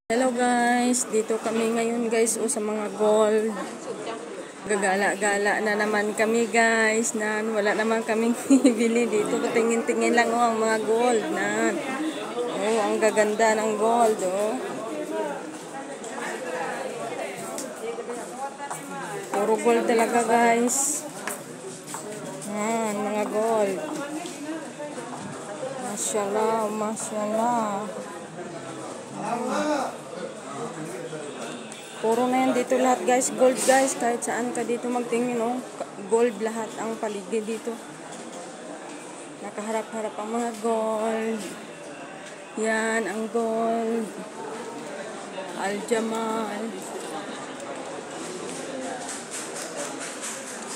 Hello guys, dito kami ngayon guys sa mga gold. Gagala-gala na naman kami guys. Wala naman kaming bili dito. Patingin-tingin lang ang mga gold na. Ang gaganda ng gold Puro gold talaga guys. Mga gold. Mashallah, mashallah. Puro na yan dito lahat guys, gold guys, kahit saan ka dito magtingin gold lahat ang paligid dito. Nakaharap-harap ang mga gold. Yan ang gold. Al-Jamal,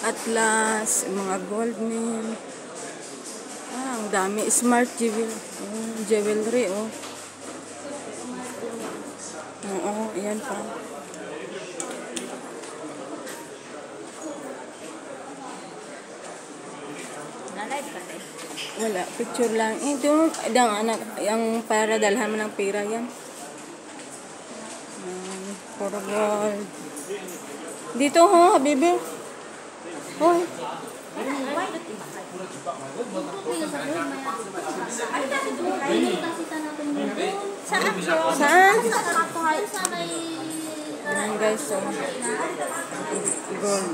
Atlas, mga gold name. Ang dami, smart jewelry ayan pa. Wala, picture lang. Ito, anak, yung para dalhan mo ng pera yan. Puro gold. Dito habibi. Hoy. Saan? Ayan guys, gold.